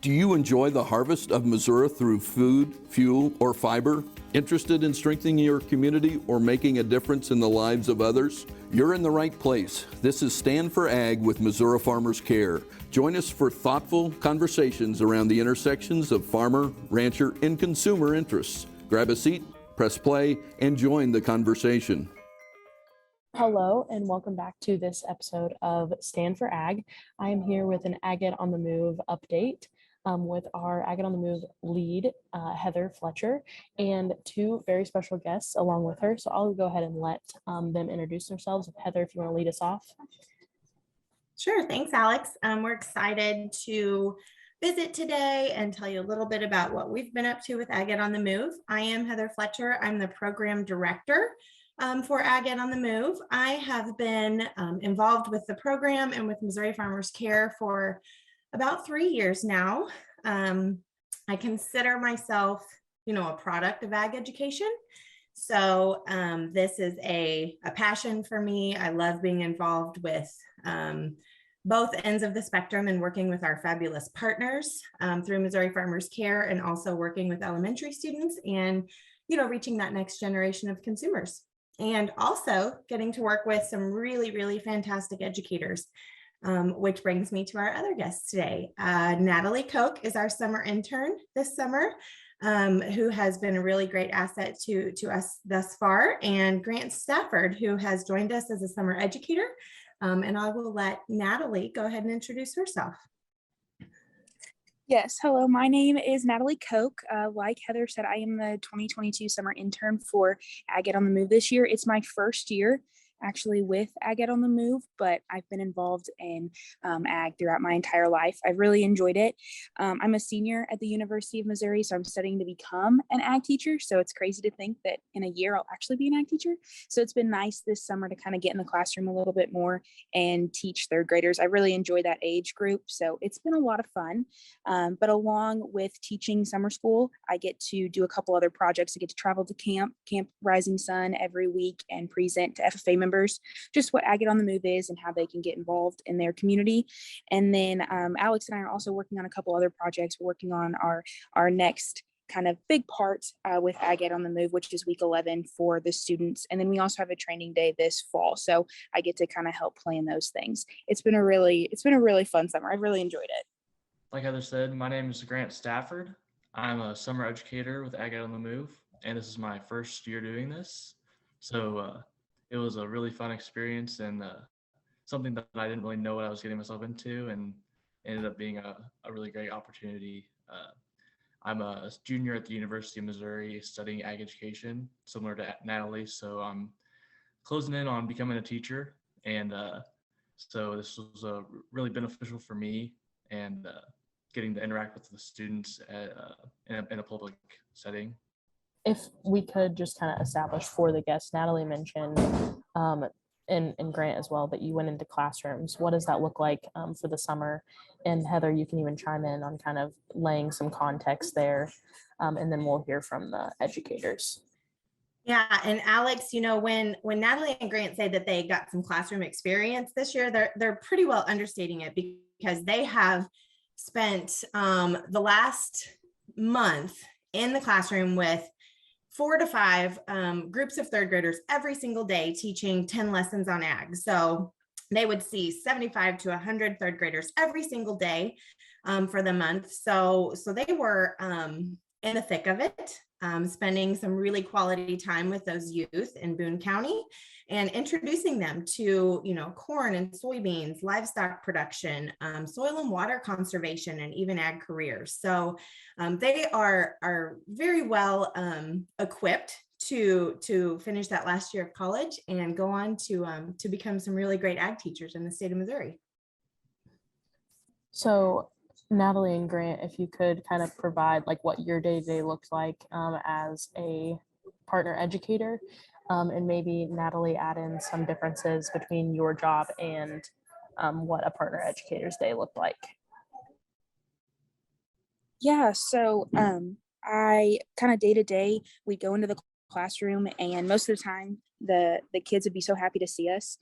Do you enjoy the harvest of Missouri through food, fuel, or fiber? Interested in strengthening your community or making a difference in the lives of others? You're in the right place. This is Stand for Ag with Missouri Farmers Care. Join us for thoughtful conversations around the intersections of farmer, rancher, and consumer interests. Grab a seat, press play, and join the conversation. Hello and welcome back to this episode of Stand for Ag. I am here with an Ag Ed on the Move update with our Ag Ed on the Move lead, Heather Fletcher, and two very special guests along with her. So I'll go ahead and let them introduce themselves. Heather, if you want to lead us off. Sure, thanks, Alex. We're excited to visit today and tell you a little bit about what we've been up to with Ag Ed on the Move. I am Heather Fletcher. I'm the program director for Ag Ed on the Move. I have been involved with the program and with Missouri Farmers Care for about 3 years now. I consider myself, a product of ag education. So this is a passion for me. I love being involved with both ends of the spectrum and working with our fabulous partners through Missouri Farmers Care, and also working with elementary students and, reaching that next generation of consumers. And also getting to work with some really, really fantastic educators, which brings me to our other guests today. Natalie Koch is our summer intern this summer, who has been a really great asset to us thus far, and Grant Stafford, who has joined us as a summer educator. And I will let Natalie go ahead and introduce herself. Yes, hello, my name is Natalie Koch. Like Heather said, I am the 2022 summer intern for Ag Ed on the Move this year. It's my first year actually with Ag Ed on the Move, but I've been involved in ag throughout my entire life. I've really enjoyed it. I'm a senior at the University of Missouri, so I'm studying to become an ag teacher. So it's crazy to think that in a year I'll actually be an ag teacher. So it's been nice this summer to kind of get in the classroom a little bit more and teach third graders. I really enjoy that age group. So it's been a lot of fun. But along with teaching summer school, I get to do a couple other projects. I get to travel to Camp Rising Sun every week and present to FFA members just what Ag Ed on the Move is and how they can get involved in their community. And then Alex and I are also working on a couple other projects. We're working on our next kind of big part with Ag Ed on the Move, which is week 11 for the students. And then we also have a training day this fall. So I get to kind of help plan those things. It's been a really fun summer. I've really enjoyed it. Like Heather said, my name is Grant Stafford. I'm a summer educator with Ag Ed on the Move, and this is my first year doing this. So it was a really fun experience, and something that I didn't really know what I was getting myself into, and ended up being a really great opportunity. I'm a junior at the University of Missouri studying ag education, similar to Natalie. So I'm closing in on becoming a teacher, and so this was really beneficial for me, and getting to interact with the students in a public setting. If we could just kind of establish for the guests, Natalie mentioned, and Grant as well, that you went into classrooms. What does that look like for the summer? And Heather, you can even chime in on kind of laying some context there, and then we'll hear from the educators. Yeah, and Alex, when Natalie and Grant say that they got some classroom experience this year, they're pretty well understating it, because they have spent the last month in the classroom with 4 to 5 groups of third graders every single day, teaching 10 lessons on ag. So they would see 75 to 100 third graders every single day for the month. So they were in the thick of it, spending some really quality time with those youth in Boone County and introducing them to, corn and soybeans, livestock production, soil and water conservation, and even ag careers. So they are very well equipped to finish that last year of college and go on to become some really great ag teachers in the state of Missouri. So Natalie and Grant, if you could kind of provide like what your day-to-day looks like as a partner educator, and maybe Natalie add in some differences between your job and what a partner educator's day looked like. Yeah, so I kind of day to day, we go into the classroom, and most of the time the kids would be so happy to see us,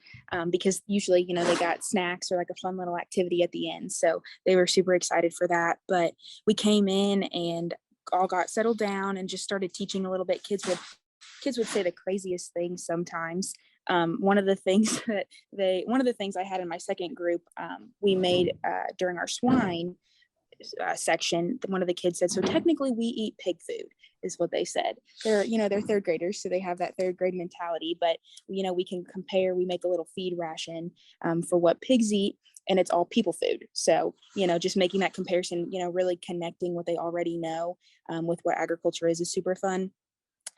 because usually, they got snacks or like a fun little activity at the end. So they were super excited for that. But we came in and all got settled down and just started teaching a little bit. Kids would say the craziest things sometimes. One of the things I had in my second group, we made during our swine section, one of the kids said, "So technically we eat pig food," is what they said. They're third graders, so they have that third grade mentality, but we can compare. We make a little feed ration for what pigs eat, and it's all people food. So just making that comparison, really connecting what they already know with what agriculture is super fun.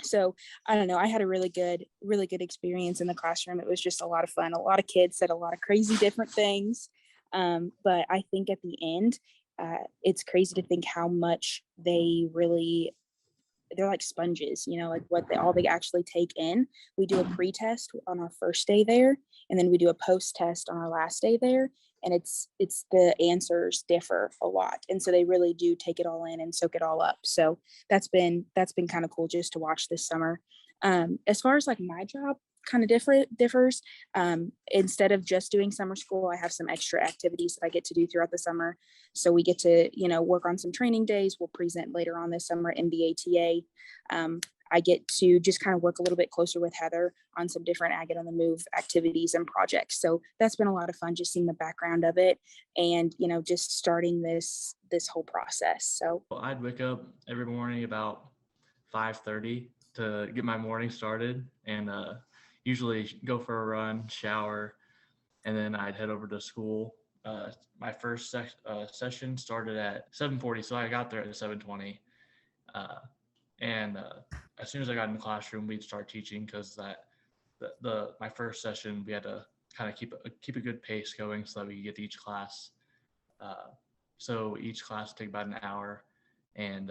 So I don't know, I had a really good experience in the classroom. It was just a lot of fun. A lot of kids said a lot of crazy different things, but I think at the end, it's crazy to think how much they're like sponges, like all they actually take in. We do a pre-test on our first day there, and then we do a post-test on our last day there. And it's the answers differ a lot. And so they really do take it all in and soak it all up. So that's been kind of cool just to watch this summer. As far as like my job kind of differs, instead of just doing summer school, I have some extra activities that I get to do throughout the summer. So we get to, work on some training days. We'll present later on this summer in AEOTM. I get to just kind of work a little bit closer with Heather on some different Agate on the Move activities and projects. So that's been a lot of fun, just seeing the background of it and, just starting this whole process. So I'd wake up every morning about 5:30 to get my morning started, and usually go for a run, shower, and then I'd head over to school. My first session started at 7:40, so I got there at 7:20. And as soon as I got in the classroom, we'd start teaching, because my first session, we had to kind of keep a good pace going so that we could get to each class. So each class would take about an hour, and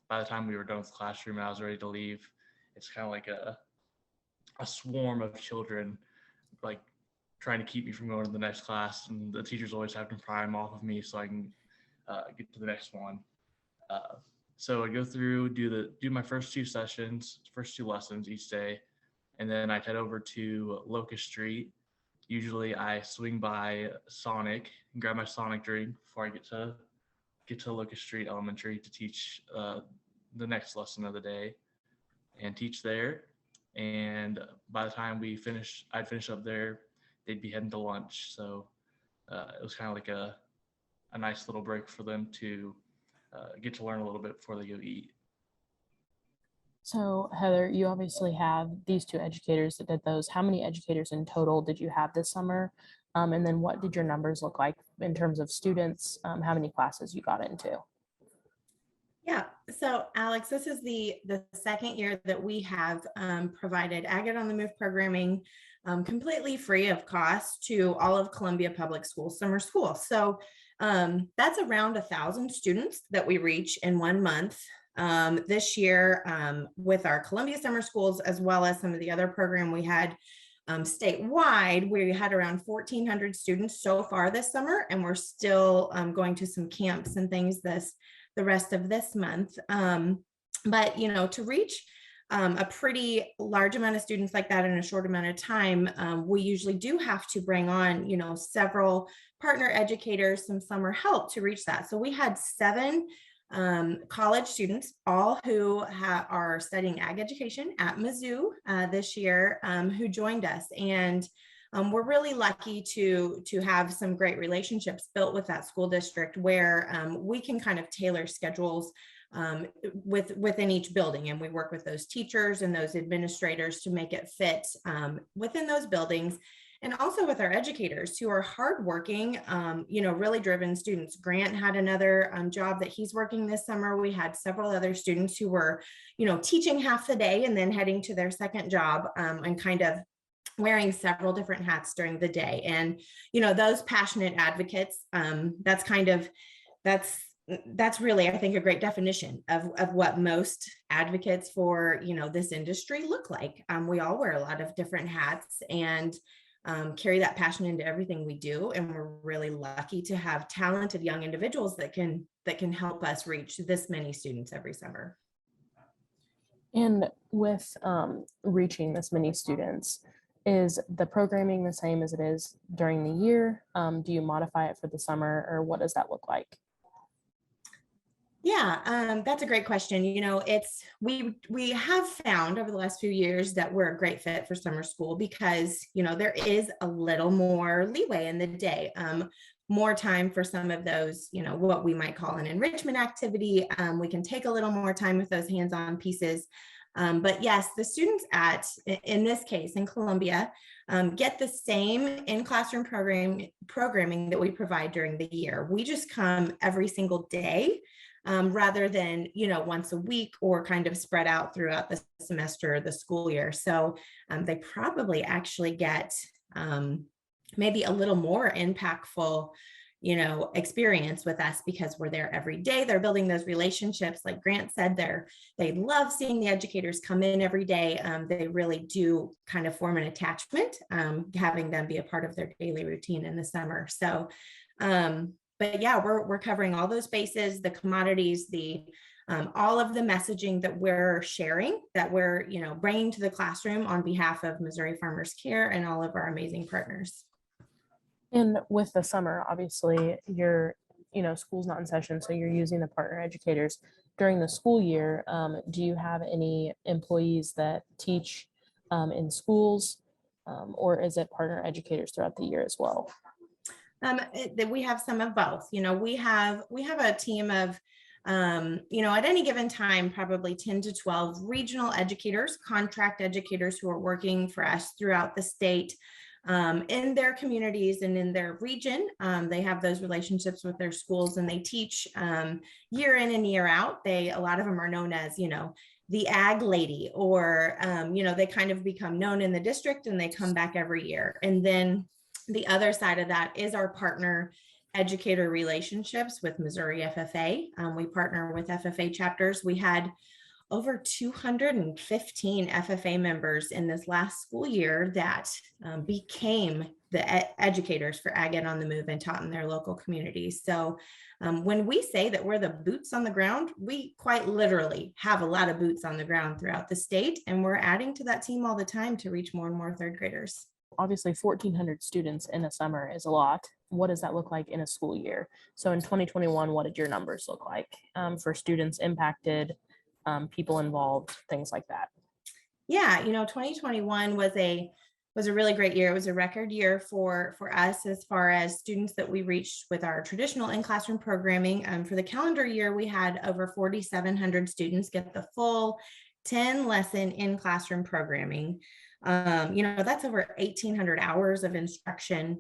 by the time we were done with the classroom and I was ready to leave, it's kind of like a swarm of children, like trying to keep me from going to the next class, and the teachers always have to pry them off of me so I can get to the next one. So I go through, do my first two lessons each day, and then I head over to Locust Street. Usually I swing by Sonic and grab my Sonic drink before I get to Locust Street Elementary to teach the next lesson of the day and teach there. And by the time I'd finish up there, they'd be heading to lunch. So it was kind of like a nice little break for them to get to learn a little bit before they go eat. So Heather, you obviously have these two educators that did those. How many educators in total did you have this summer? And then what did your numbers look like in terms of students? How many classes you got into? Yeah, so Alex, this is the second year that we have provided Agate on the Move programming completely free of cost to all of Columbia Public Schools summer school. So that's around 1,000 students that we reach in 1 month. This year with our Columbia summer schools, as well as some of the other program we had statewide, we had around 1,400 students so far this summer, and we're still going to some camps and things the rest of this month. But to reach a pretty large amount of students like that in a short amount of time, we usually do have to bring on several partner educators, some summer help to reach that. So we had 7 college students, all who are studying ag education at Mizzou this year, who joined us. And we're really lucky to have some great relationships built with that school district, where we can kind of tailor schedules within each building. And we work with those teachers and those administrators to make it fit within those buildings. And also with our educators who are hardworking, really driven students. Grant had another job that he's working this summer. We had several other students who were, teaching half the day and then heading to their second job and kind of wearing several different hats during the day. And, those passionate advocates, that's really, I think, a great definition of what most advocates for, this industry look like. We all wear a lot of different hats and carry that passion into everything we do. And we're really lucky to have talented young individuals that can help us reach this many students every summer. And with reaching this many students, is the programming the same as it is during the year? Do you modify it for the summer, or what does that look like? Yeah, that's a great question. We have found over the last few years that we're a great fit for summer school because there is a little more leeway in the day, more time for some of those, what we might call an enrichment activity. We can take a little more time with those hands-on pieces. But yes, the students in this case, in Columbia, get the same in-classroom programming that we provide during the year. We just come every single day, rather than, once a week or kind of spread out throughout the semester, the school year. So they probably actually get maybe a little more impactful, experience with us because we're there every day. They're building those relationships. Like Grant said, they love seeing the educators come in every day. They really do kind of form an attachment, having them be a part of their daily routine in the summer. So, but yeah, we're covering all those bases, the commodities, all of the messaging that we're sharing, that we're, bringing to the classroom on behalf of Missouri Farmers Care and all of our amazing partners. And with the summer, obviously, school's not in session, so you're using the partner educators. During the school year, do you have any employees that teach in schools, or is it partner educators throughout the year as well? We have some of both. We have a team of, at any given time, probably 10 to 12 regional educators, contract educators who are working for us throughout the state, in their communities and in their region. They have those relationships with their schools, and they teach year in and year out. A lot of them are known as, the ag lady, or, they kind of become known in the district and they come back every year. And then the other side of that is our partner educator relationships with Missouri FFA. We partner with FFA chapters. We had over 215 FFA members in this last school year that became the educators for Ag Ed on the Move and taught in their local communities. So when we say that we're the boots on the ground, we quite literally have a lot of boots on the ground throughout the state, and we're adding to that team all the time to reach more and more third graders. Obviously 1,400 students in a summer is a lot. What does that look like in a school year? So in 2021, what did your numbers look like for students impacted, people involved, things like that? Yeah, 2021 was a really great year. It was a record year for us as far as students that we reached with our traditional in-classroom programming. For the calendar year, we had over 4,700 students get the full 10 lesson in-classroom programming. That's over 1,800 hours of instruction,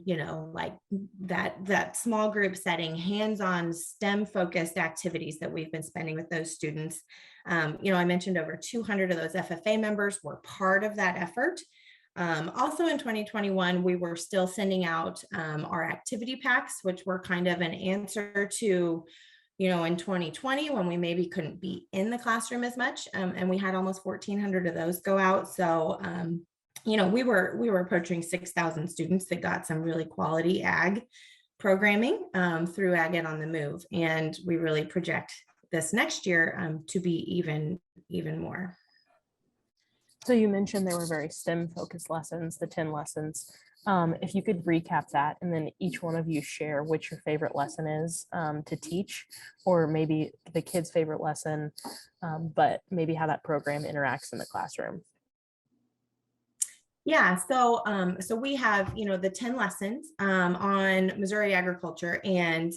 like that small group setting, hands-on STEM focused activities that we've been spending with those students. I mentioned over 200 of those FFA members were part of that effort. Also in 2021, we were still sending out our activity packs, which were kind of an answer to, in 2020 when we maybe couldn't be in the classroom as much. And we had almost 1,400 of those go out. So, we were approaching 6,000 students that got some really quality ag programming through Ag Ed on the Move. And we really project this next year to be even more. So you mentioned there were very STEM focused lessons, the 10 lessons. If you could recap that, and then each one of you share which your favorite lesson is to teach, or maybe the kid's favorite lesson, but maybe how that program interacts in the classroom. Yeah, so we have, the 10 lessons on Missouri agriculture, and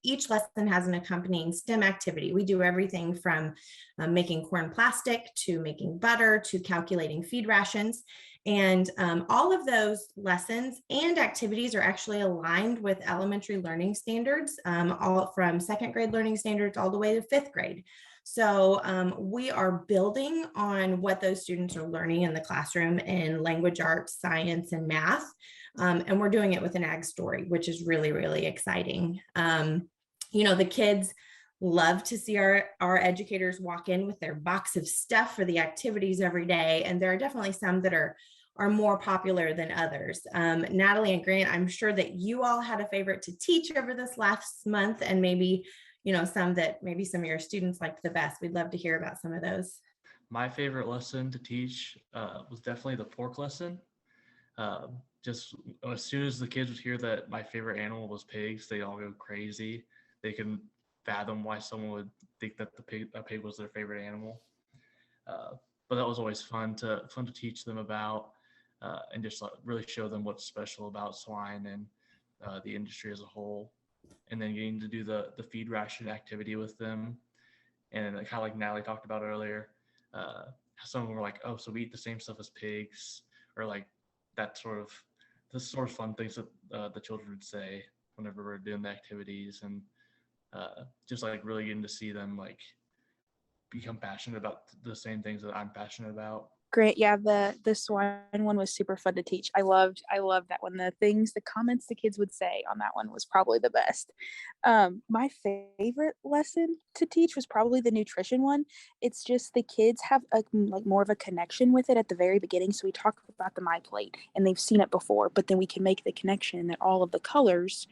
each lesson has an accompanying STEM activity. We do everything from making corn plastic to making butter to calculating feed rations. And all of those lessons and activities are actually aligned with elementary learning standards, all from second grade learning standards all the way to fifth grade. So we are building on what those students are learning in the classroom in language arts, science, and math. And we're doing it with an ag story, which is really, really exciting. The kids love to see our educators walk in with their box of stuff for the activities every day. And there are definitely some that are more popular than others. Natalie and Grant, I'm sure that you all had a favorite to teach over this last month, and maybe some that maybe some of your students liked the best. We'd love to hear about some of those. My favorite lesson to teach was definitely the pork lesson. Just as soon as the kids would hear that my favorite animal was pigs, they all go crazy. They can fathom why someone would think that a pig was their favorite animal. Uh, but that was always fun to teach them about, and just really show them what's special about swine and the industry as a whole. And then getting to do the feed ration activity with them, and kind of like Natalie talked about earlier, some of them were like, "Oh, so we eat the same stuff as pigs," or like that sort of the sort of fun things that the children would say whenever we're doing the activities, and just like really getting to see them like become passionate about the same things that I'm passionate about. Great. Yeah, the swine one was super fun to teach. I loved that one. The comments the kids would say on that one was probably the best. My favorite lesson to teach was probably the nutrition one. It's just the kids have like more of a connection with it at the very beginning. So we talk about the My Plate and they've seen it before, but then we can make the connection that all of the colors,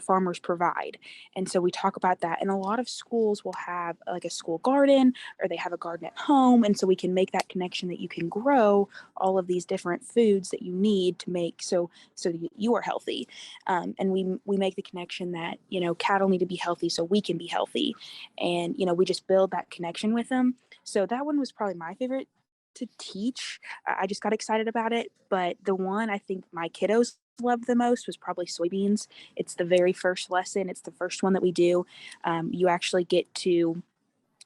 farmers provide. And so we talk about that. And a lot of schools will have like a school garden or they have a garden at home. And so we can make that connection that you can grow all of these different foods that you need to make so that you are healthy. And we make the connection that, cattle need to be healthy so we can be healthy. And, we just build that connection with them. So that one was probably my favorite to teach. I just got excited about it. But the one I think my kiddos loved the most was probably soybeans. It's the very first lesson. It's the first one that we do. You actually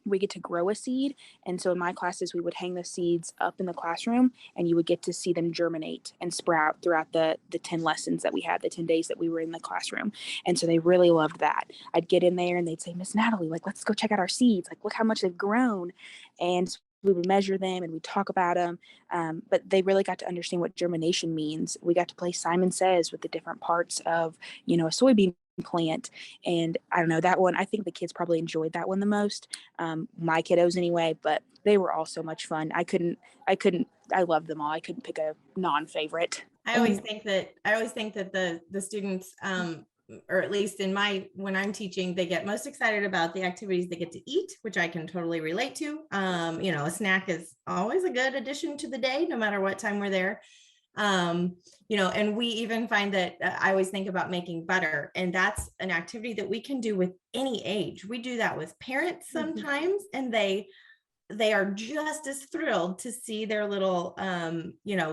we get to grow a seed. And so in my classes, we would hang the seeds up in the classroom and you would get to see them germinate and sprout throughout the 10 lessons that we had, the 10 days that we were in the classroom. And so they really loved that. I'd get in there and they'd say, Miss Natalie, like, let's go check out our seeds. Like, look how much they've grown. And we would measure them and we talk about them. But they really got to understand what germination means. We got to play Simon Says with the different parts of, a soybean plant. And I don't know, that one, I think the kids probably enjoyed that one the most. My kiddos anyway, but they were all so much fun. I loved them all. I couldn't pick a non-favorite. I always think that the students, or at least when I'm teaching, they get most excited about the activities they get to eat, which I can totally relate to. A snack is always a good addition to the day, no matter what time we're there. And we even find that I always think about making butter, and that's an activity that we can do with any age. We do that with parents sometimes, and they are just as thrilled to see their little,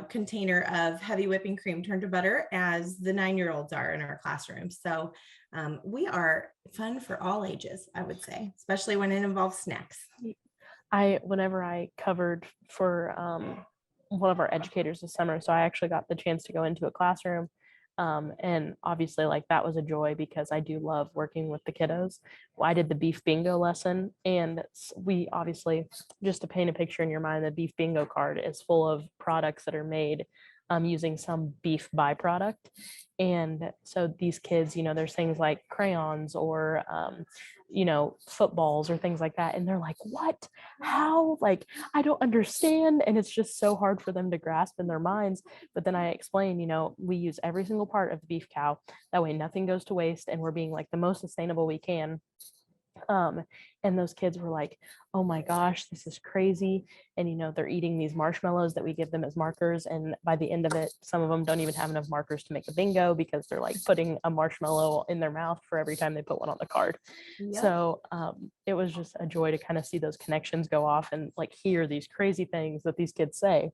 container of heavy whipping cream turned to butter as the 9-year-olds are in our classroom. So we are fun for all ages, I would say, especially when it involves snacks. Whenever I covered for one of our educators this summer, so I actually got the chance to go into a classroom. And obviously, like, that was a joy because I do love working with the kiddos. I did the beef bingo lesson, and we obviously, just to paint a picture in your mind, the beef bingo card is full of products that are made using some beef byproduct. And so these kids, there's things like crayons or, footballs or things like that. And they're like, what? How? Like, I don't understand. And it's just so hard for them to grasp in their minds. But then I explain, we use every single part of the beef cow. That way nothing goes to waste and we're being like the most sustainable we can. And those kids were like, oh my gosh, this is crazy. And they're eating these marshmallows that we give them as markers, and by the end of it, some of them don't even have enough markers to make a bingo because they're like putting a marshmallow in their mouth for every time they put one on the card. Yep. So it was just a joy to kind of see those connections go off and like hear these crazy things that these kids say.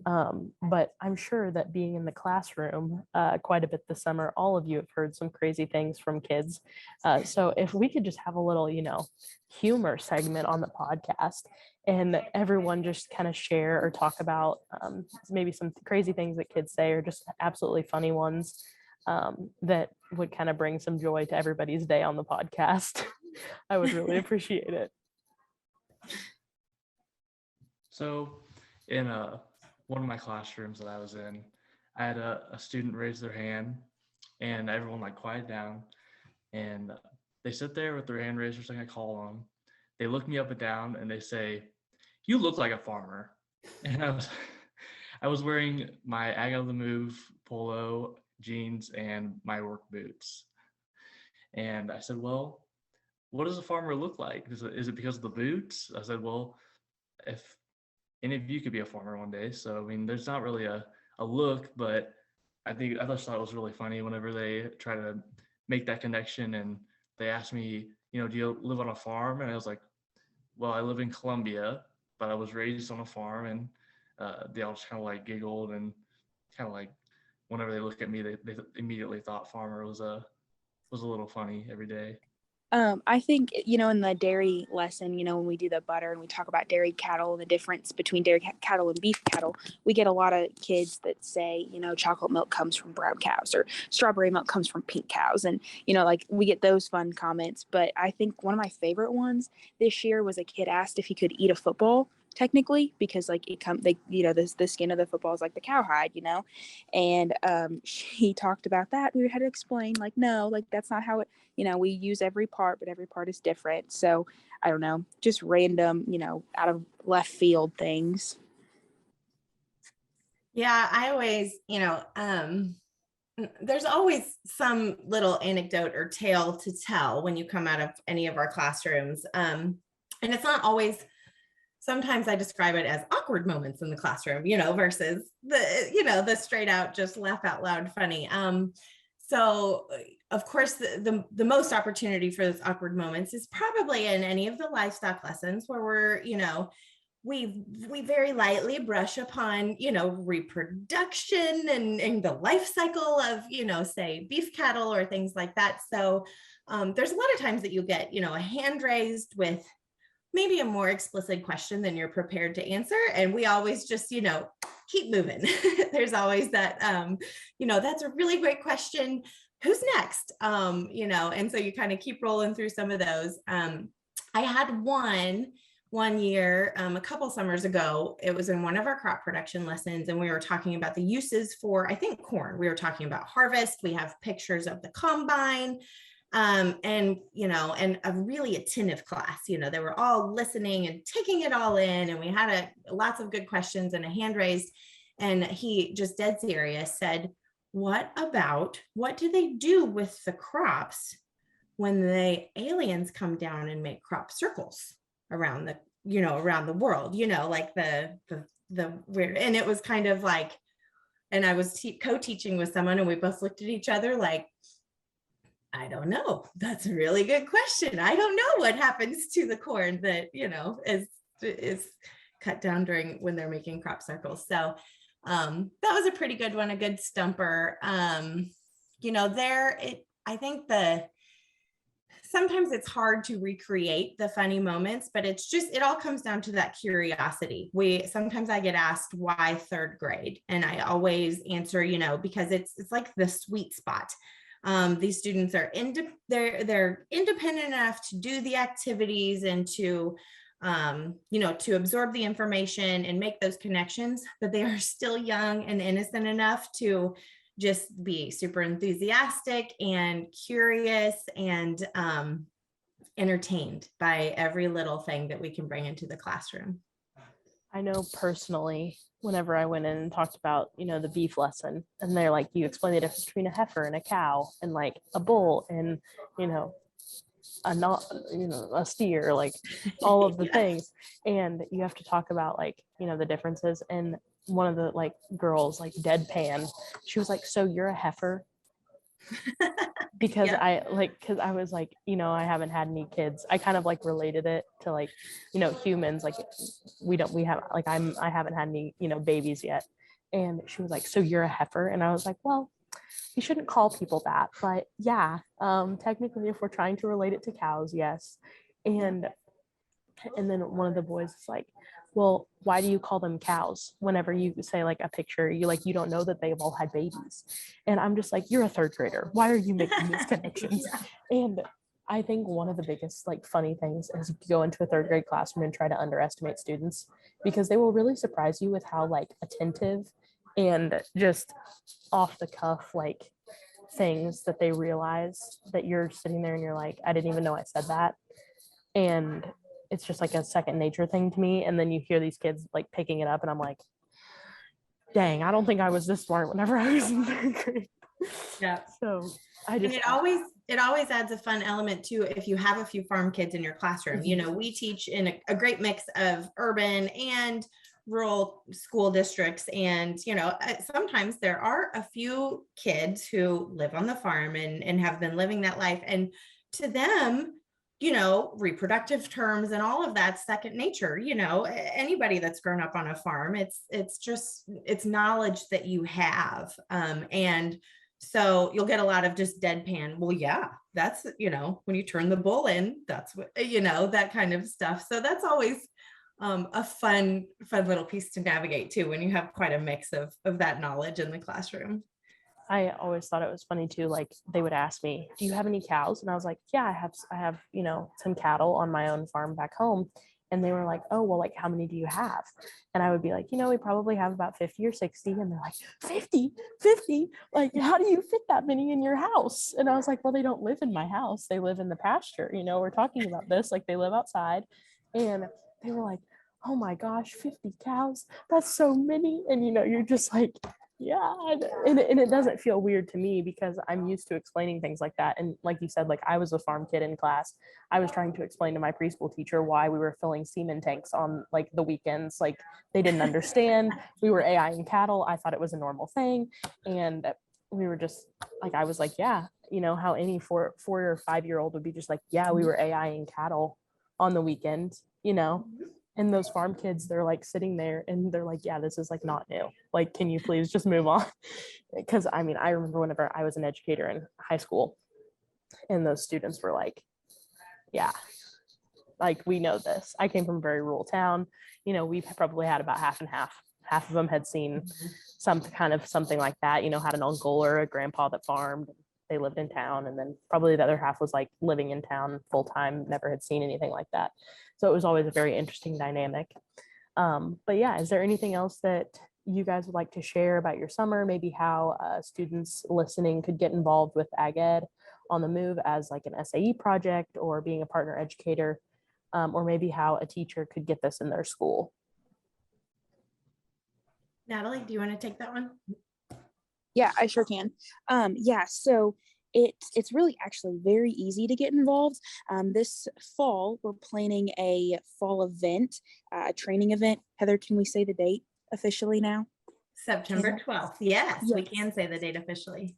But I'm sure that being in the classroom quite a bit this summer, all of you have heard some crazy things from kids. So if we could just have a little, humor segment on the podcast and everyone just kind of share or talk about maybe some crazy things that kids say or just absolutely funny ones that would kind of bring some joy to everybody's day on the podcast. I would really appreciate it. So in one of my classrooms that I was in, I had a student raise their hand and everyone like quiet down, and they sit there with their hand raised, just like I call them. They look me up and down and they say, "You look like a farmer." And I was wearing my Ag on the Move polo, jeans, and my work boots. And I said, "Well, what does a farmer look like? Is it because of the boots?" I said, "Well, if any of you could be a farmer one day. So, I mean, there's not really a look, but I just thought it was really funny whenever they try to make that connection and they asked me, do you live on a farm? And I was like, well, I live in Columbia, but I was raised on a farm. And they all just kind of like giggled and kind of like whenever they look at me, they immediately thought farmer was a little funny every day. I think, in the dairy lesson, when we do the butter and we talk about dairy cattle and the difference between dairy cattle and beef cattle, we get a lot of kids that say, chocolate milk comes from brown cows or strawberry milk comes from pink cows. And, like we get those fun comments. But I think one of my favorite ones this year was a kid asked if he could eat a football technically, because like the skin of the football is like the cowhide, and he talked about that. We had to explain like, no, like that's not how it, we use every part, but every part is different. So I don't know, just random, out of left field things. Yeah, I always, there's always some little anecdote or tale to tell when you come out of any of our classrooms. And it's not always, sometimes I describe it as awkward moments in the classroom, versus the straight out, just laugh out loud funny. So of course, the most opportunity for those awkward moments is probably in any of the livestock lessons where we're, we very lightly brush upon, reproduction and the life cycle of, say beef cattle or things like that. So there's a lot of times that you get, a hand raised with maybe a more explicit question than you're prepared to answer. And we always just, keep moving. There's always that, that's a really great question. Who's next? And so you kind of keep rolling through some of those. I had one year, a couple summers ago, it was in one of our crop production lessons, and we were talking about the uses for, I think, corn. We were talking about harvest. We have pictures of the combine, and a really attentive class. They were all listening and taking it all in, and we had lots of good questions and a hand raised, and he just dead serious said, what do they do with the crops when the aliens come down and make crop circles around the world, like the weird. And it was kind of like, and I was co-teaching with someone and we both looked at each other like, I don't know. That's a really good question. I don't know what happens to the corn that, is cut down when they're making crop circles. So that was a pretty good one, a good stumper. I think sometimes it's hard to recreate the funny moments, but it all comes down to that curiosity. Sometimes I get asked why third grade, and I always answer, because it's like the sweet spot. These students are they're independent enough to do the activities and to absorb the information and make those connections, but they are still young and innocent enough to just be super enthusiastic and curious and entertained by every little thing that we can bring into the classroom. I know personally, whenever I went in and talked about, the beef lesson, and they're like, you explain the difference between a heifer and a cow and like a bull and, a steer, like all of the Yeah. things. And you have to talk about like, the differences. And one of the like girls, like deadpan, she was like, so you're a heifer? Because Yeah. because I was like, I haven't had any kids. I kind of like related it to like, humans, like I haven't had any, babies yet. And she was like, so you're a heifer? And I was like, well, you shouldn't call people that, but yeah, technically if we're trying to relate it to cows, yes. And then one of the boys is like, well, why do you call them cows? Whenever you say like a picture, you don't know that they've all had babies. And I'm just like, you're a third grader. Why are you making these connections? Yeah. And I think one of the biggest like funny things is you go into a third grade classroom and try to underestimate students, because they will really surprise you with how like attentive and just off the cuff like things that they realize that you're sitting there and you're like, I didn't even know I said that. And it's just like a second nature thing to me. And then you hear these kids like picking it up and I'm like, dang, I don't think I was this smart whenever I was in third grade. Yeah. So it always adds a fun element too if you have a few farm kids in your classroom. We teach in a great mix of urban and rural school districts, and sometimes there are a few kids who live on the farm and have been living that life, and to them, reproductive terms and all of that second nature. Anybody that's grown up on a farm, it's knowledge that you have, and so you'll get a lot of just deadpan, well, yeah, that's, when you turn the bull in, that's what, that kind of stuff. So that's always a fun little piece to navigate too, when you have quite a mix of that knowledge in the classroom. I always thought it was funny too. Like they would ask me, "Do you have any cows?" And I was like, "Yeah, I have, some cattle on my own farm back home." And they were like, "Oh, well, like how many do you have?" And I would be like, "We probably have about 50 or 60." And they're like, 50? Like, how do you fit that many in your house? And I was like, "Well, they don't live in my house. They live in the pasture. We're talking about this, like they live outside." And they were like, "Oh my gosh, 50 cows. That's so many." And you're just like, yeah, and it doesn't feel weird to me because I'm used to explaining things like that. And like you said, like I was a farm kid in class. I was trying to explain to my preschool teacher why we were filling semen tanks on like the weekends. Like they didn't understand. We were AI and cattle. I thought it was a normal thing. And we were just like, I was like, yeah, how any 4 or 5-year-old would be just like, yeah, we were AI and cattle on the weekend, And those farm kids, they're like sitting there and they're like, yeah, this is like not new. Like, can you please just move on? Because I remember whenever I was an educator in high school and those students were like, yeah, like we know this. I came from a very rural town. We probably had about half and half. Half of them had seen some kind of something like that, had an uncle or a grandpa that farmed. They lived in town. And then probably the other half was like living in town full time, never had seen anything like that. So it was always a very interesting dynamic. But yeah, is there anything else that you guys would like to share about your summer? Maybe how students listening could get involved with Ag Ed on the Move as like an SAE project or being a partner educator, or maybe how a teacher could get this in their school? Natalie, do you want to take that one? Yeah, I sure can. So it's really actually very easy to get involved. This fall, we're planning a fall event, a training event. Heather, can we say the date officially now? September 12th. Yes, we can say the date officially.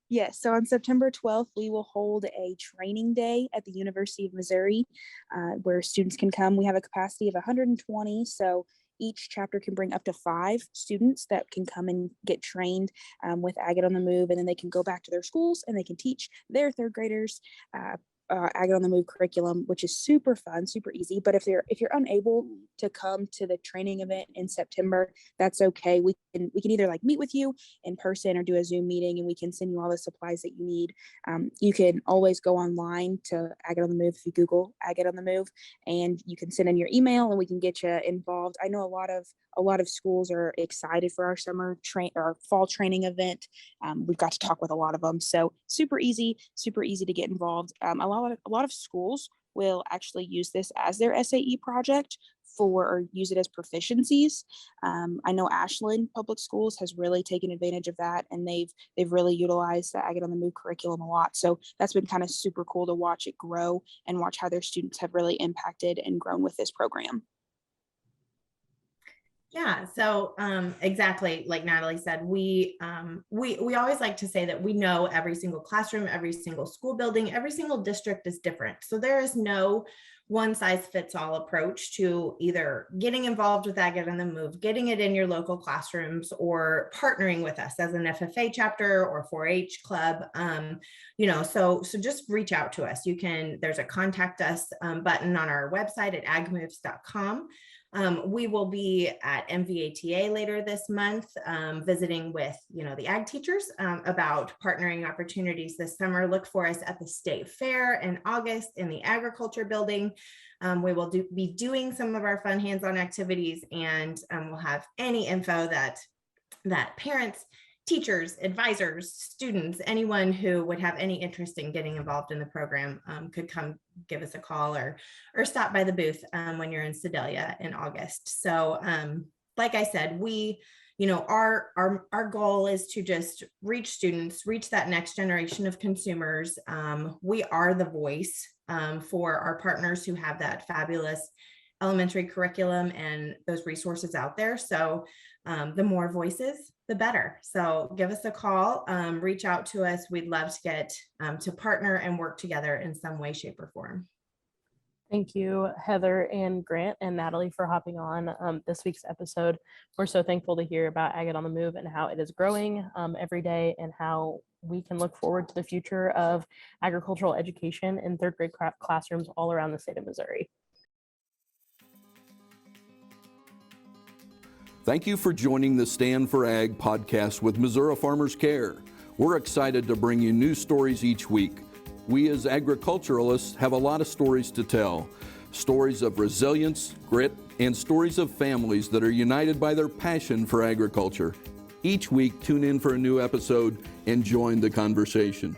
Yes, so on September 12th, we will hold a training day at the University of Missouri where students can come. We have a capacity of 120, so each chapter can bring up to 5 students that can come and get trained with Ag Ed on the Move, and then they can go back to their schools and they can teach their third graders Ag Ed on the Move curriculum, which is super fun, super easy. But if you're unable to come to the training event in September, that's okay. We can either like meet with you in person or do a Zoom meeting, and we can send you all the supplies that you need. You can always go online to Ag Ed on the Move if you Google Ag Ed on the Move, and you can send in your email and we can get you involved. I know a lot of schools are excited for our our fall training event. We've got to talk with a lot of them, so super easy to get involved. A lot of schools will actually use this as their SAE project or use it as proficiencies. I know Ashland Public Schools has really taken advantage of that, and they've really utilized the Ag Ed on the Move curriculum a lot. So that's been kind of super cool to watch it grow and watch how their students have really impacted and grown with this program. Yeah, so exactly like Natalie said, we always like to say that we know every single classroom, every single school building, every single district is different. So there is no one size fits all approach to either getting involved with Ag Ed on the Move, getting it in your local classrooms, or partnering with us as an FFA chapter or 4-H club. So just reach out to us. There's a contact us button on our website at agmoves.com. We will be at MVATA later this month, visiting with, the ag teachers about partnering opportunities this summer. Look for us at the State Fair in August in the Agriculture Building. We will be doing some of our fun hands-on activities, and we'll have any info that parents, teachers, advisors, students, anyone who would have any interest in getting involved in the program could come give us a call or stop by the booth when you're in Sedalia in August. So like I said, our goal is to just reach students, reach that next generation of consumers. We are the voice for our partners who have that fabulous elementary curriculum and those resources out there. So the more voices, the better. So give us a call, reach out to us. We'd love to get to partner and work together in some way, shape, or form. Thank you, Heather and Grant and Natalie, for hopping on this week's episode. We're so thankful to hear about Agate on the Move and how it is growing every day, and how we can look forward to the future of agricultural education in third grade classrooms all around the state of Missouri. Thank you for joining the Stand for Ag podcast with Missouri Farmers Care. We're excited to bring you new stories each week. We as agriculturalists have a lot of stories to tell. Stories of resilience, grit, and stories of families that are united by their passion for agriculture. Each week, tune in for a new episode and join the conversation.